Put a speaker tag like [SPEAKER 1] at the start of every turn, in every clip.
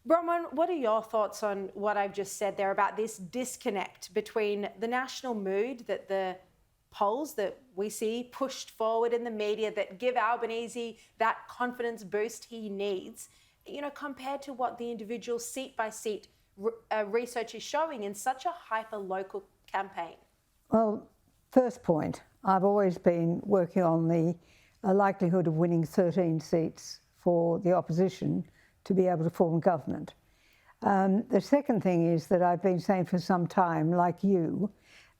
[SPEAKER 1] Bronwyn, what are your thoughts on what I've just said there about this disconnect between the national mood that the polls that we see pushed forward in the media that give Albanese that confidence boost he needs, compared to what the individual seat-by-seat research is showing in such a hyper-local campaign?
[SPEAKER 2] Well, first point, I've always been working on the likelihood of winning 13 seats for the opposition to be able to form government. The second thing is that I've been saying for some time, like you,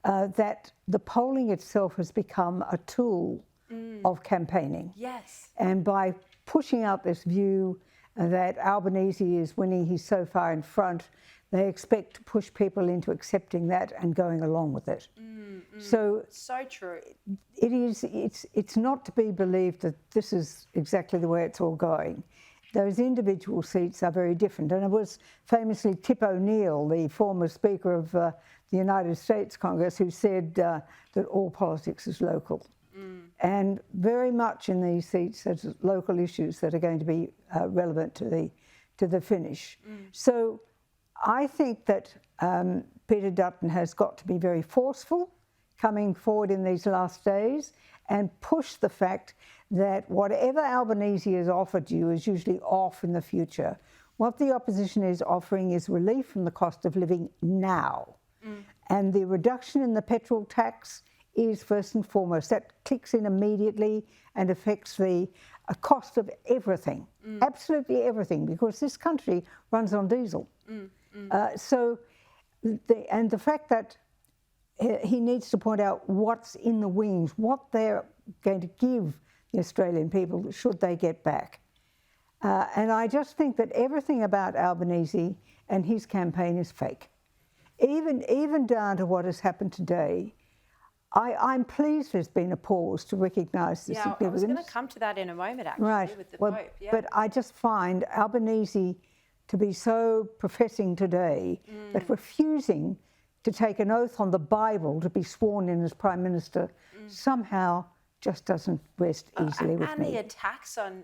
[SPEAKER 2] that the polling itself has become a tool of campaigning.
[SPEAKER 1] Yes.
[SPEAKER 2] And by pushing out this view that Albanese is winning, he's so far in front, they expect to push people into accepting that and going along with it. So
[SPEAKER 1] true.
[SPEAKER 2] It's not to be believed that this is exactly the way it's all going. Those individual seats are very different. And it was famously Tip O'Neill, the former Speaker of the United States Congress, who said that all politics is local. And very much in these seats, there's local issues that are going to be relevant to the finish. So I think that Peter Dutton has got to be very forceful coming forward in these last days and push the fact that whatever Albanese has offered you is usually off in the future. What the opposition is offering is relief from the cost of living now. And the reduction in the petrol tax is first and foremost. That kicks in immediately and affects the cost of everything, absolutely everything, because this country runs on diesel. So the fact that he needs to point out what's in the wings, what they're going to give the Australian people should they get back. And I just think that everything about Albanese and his campaign is fake. Even down to what has happened today, I'm pleased there's been a pause to recognise the significance.
[SPEAKER 1] I was going to come to that in a moment, actually,
[SPEAKER 2] right.
[SPEAKER 1] with the
[SPEAKER 2] Well,
[SPEAKER 1] Pope. Yeah.
[SPEAKER 2] But I just find Albanese to be so professing today that refusing to take an oath on the Bible to be sworn in as Prime Minister somehow just doesn't rest easily with me.
[SPEAKER 1] And the attacks on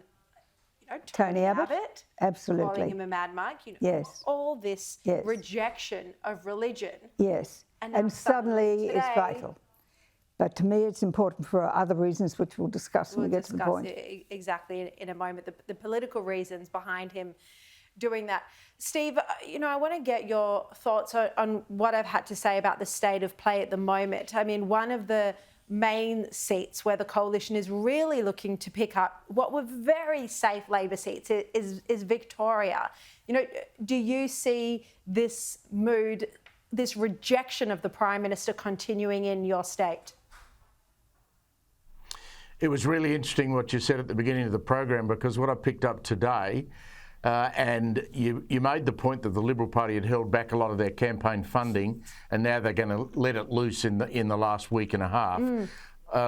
[SPEAKER 2] Tony Abbott? Absolutely.
[SPEAKER 1] Calling him a mad Mike,
[SPEAKER 2] yes.
[SPEAKER 1] all this rejection of religion.
[SPEAKER 2] Yes, and suddenly
[SPEAKER 1] today,
[SPEAKER 2] it's vital. But to me, it's important for other reasons, which we'll discuss when we get to the point.
[SPEAKER 1] Exactly in a moment, the political reasons behind him doing that. Steve, I want to get your thoughts on what I've had to say about the state of play at the moment. I mean, one of the main seats where the coalition is really looking to pick up what were very safe Labor seats is Victoria. Do you see this mood, this rejection of the Prime Minister continuing in your state?
[SPEAKER 3] It was really interesting what you said at the beginning of the program, because what I picked up today, and you made the point that the Liberal Party had held back a lot of their campaign funding, and now they're going to let it loose in the last week and a half.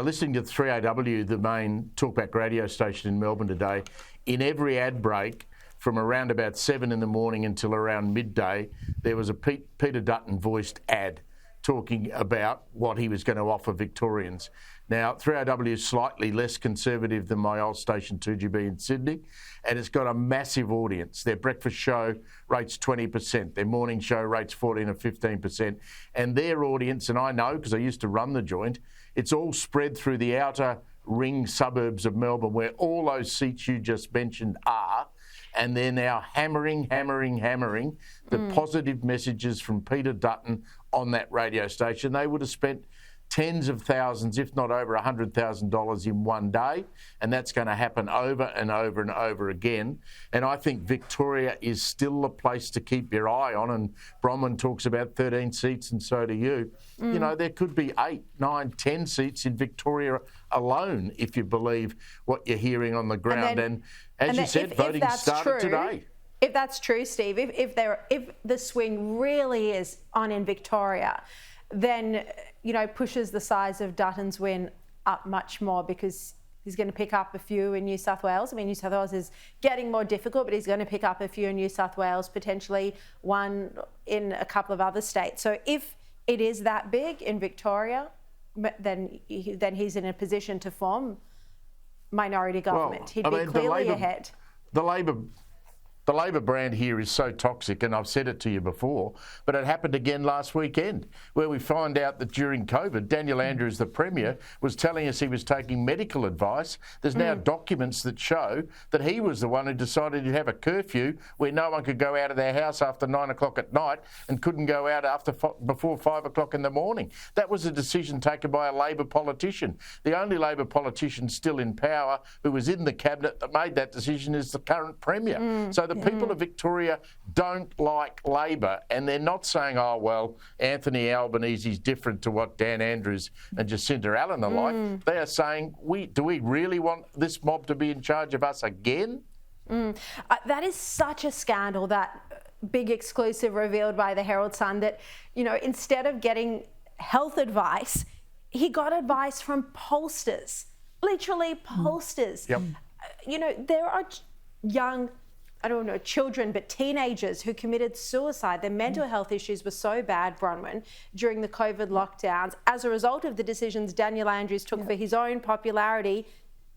[SPEAKER 3] Listening to 3AW, the main talkback radio station in Melbourne today, in every ad break from around about 7 in the morning until around midday, there was a Peter Dutton voiced ad talking about what he was going to offer Victorians. Now, 3AW is slightly less conservative than my old station 2GB in Sydney, and it's got a massive audience. Their breakfast show rates 20%, their morning show rates 14 or 15%, and their audience, and I know because I used to run the joint, it's all spread through the outer ring suburbs of Melbourne where all those seats you just mentioned are, and they're now hammering the positive messages from Peter Dutton on that radio station. They would have spent tens of thousands, if not over $100,000 in one day, and that's going to happen over and over and over again. And I think Victoria is still a place to keep your eye on, and Bronwyn talks about 13 seats, and so do you. There could be 8, 9, 10 seats in Victoria alone, if you believe what you're hearing on the ground. And as you said, voting started today.
[SPEAKER 1] If that's true, Steve, if the swing really is on in Victoria, then pushes the size of Dutton's win up much more, because he's going to pick up a few in New South Wales. I mean, New South Wales is getting more difficult, but he's going to pick up a few in New South Wales, potentially one in a couple of other states. So if it is that big in Victoria, then he's in a position to form minority government. He'd be clearly ahead.
[SPEAKER 3] The Labor The Labor brand here is so toxic, and I've said it to you before, but it happened again last weekend, where we find out that during COVID, Daniel Andrews, the Premier, was telling us he was taking medical advice. There's now documents that show that he was the one who decided to have a curfew where no one could go out of their house after 9 o'clock at night and couldn't go out before 5 o'clock in the morning. That was a decision taken by a Labor politician. The only Labor politician still in power who was in the cabinet that made that decision is the current Premier. So the people of Victoria don't like Labor, and they're not saying, oh, well, Anthony Albanese is different to what Dan Andrews and Jacinta Allen are like. They are saying, do we really want this mob to be in charge of us again?
[SPEAKER 1] That is such a scandal, that big exclusive revealed by the Herald Sun, that, you know, instead of getting health advice, he got advice from pollsters, literally pollsters.
[SPEAKER 3] Yep.
[SPEAKER 1] You know, there are young, I don't know, children, but teenagers who committed suicide. Their mental health issues were so bad, Bronwyn, during the COVID lockdowns, as a result of the decisions Daniel Andrews took for his own popularity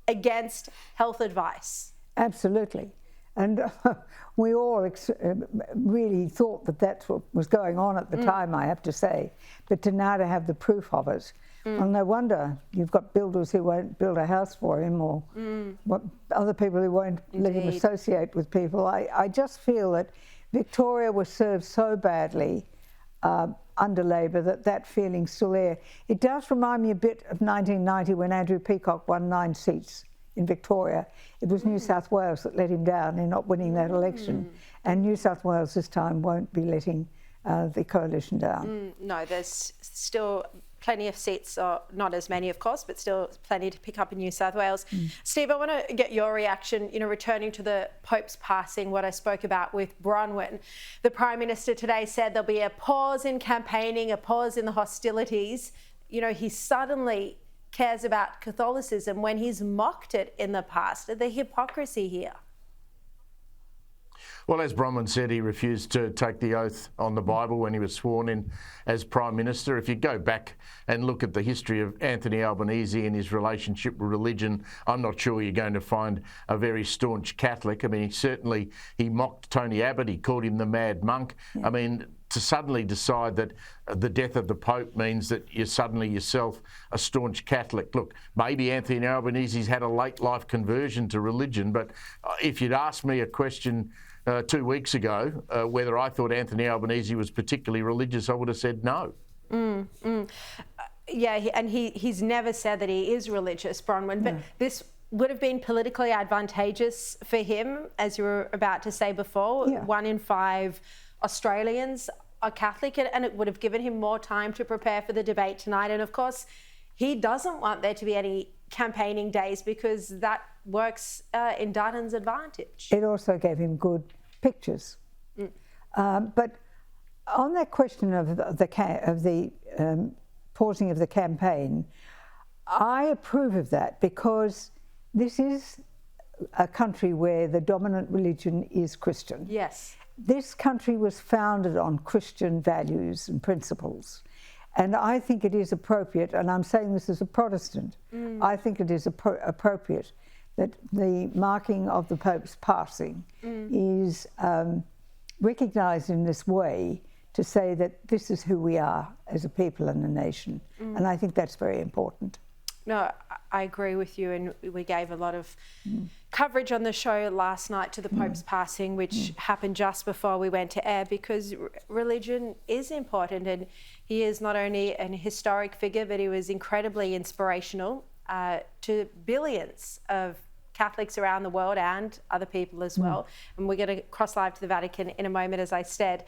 [SPEAKER 1] against health advice.
[SPEAKER 2] Absolutely. And we all really thought that that's what was going on at the time, I have to say. But to now to have the proof of it, well, no wonder you've got builders who won't build a house for him, or other people who won't let him associate with people. I just feel that Victoria was served so badly under Labor that feeling's still there. It does remind me a bit of 1990 when Andrew Peacock won 9 seats in Victoria. It was New South Wales that let him down in not winning that election. And New South Wales this time won't be letting the coalition down.
[SPEAKER 1] No, there's still plenty of seats, or not as many, of course, but still plenty to pick up in New South Wales. Steve, I want to get your reaction, you know, returning to the Pope's passing, what I spoke about with Bronwyn. The Prime Minister today said there'll be a pause in campaigning, a pause in the hostilities. You know, he suddenly cares about Catholicism when he's mocked it in the past. The hypocrisy here.
[SPEAKER 3] Well, as Bronwyn said, he refused to take the oath on the Bible when he was sworn in as Prime Minister. If you go back and look at the history of Anthony Albanese and his relationship with religion, I'm not sure you're going to find a very staunch Catholic. I mean, he mocked Tony Abbott, he called him the mad monk. I mean, to suddenly decide that the death of the Pope means that you're suddenly yourself a staunch Catholic. Look, maybe Anthony Albanese's had a late life conversion to religion, but if you'd asked me a question 2 weeks ago whether I thought Anthony Albanese was particularly religious, I would have said no.
[SPEAKER 1] Yeah, he's never said that he is religious, Bronwyn, but this would have been politically advantageous for him, as you were about to say before. 1 in 5 Australians are Catholic, and it would have given him more time to prepare for the debate tonight. And of course, he doesn't want there to be any campaigning days because that works in Dutton's advantage.
[SPEAKER 2] It also gave him good pictures. But on that question of the pausing of the campaign, I approve of that because this is a country where the dominant religion is Christian.
[SPEAKER 1] Yes.
[SPEAKER 2] This country was founded on Christian values and principles. And I think it is appropriate, and I'm saying this as a Protestant, I think it is appropriate that the marking of the Pope's passing is recognised in this way to say that this is who we are as a people and a nation. And I think that's very important.
[SPEAKER 1] No, I agree with you, and we gave a lot of coverage on the show last night to the Pope's passing, which happened just before we went to air, because religion is important, and he is not only an historic figure, but he was incredibly inspirational to billions of Catholics around the world and other people as well. And we're going to cross live to the Vatican in a moment, as I said.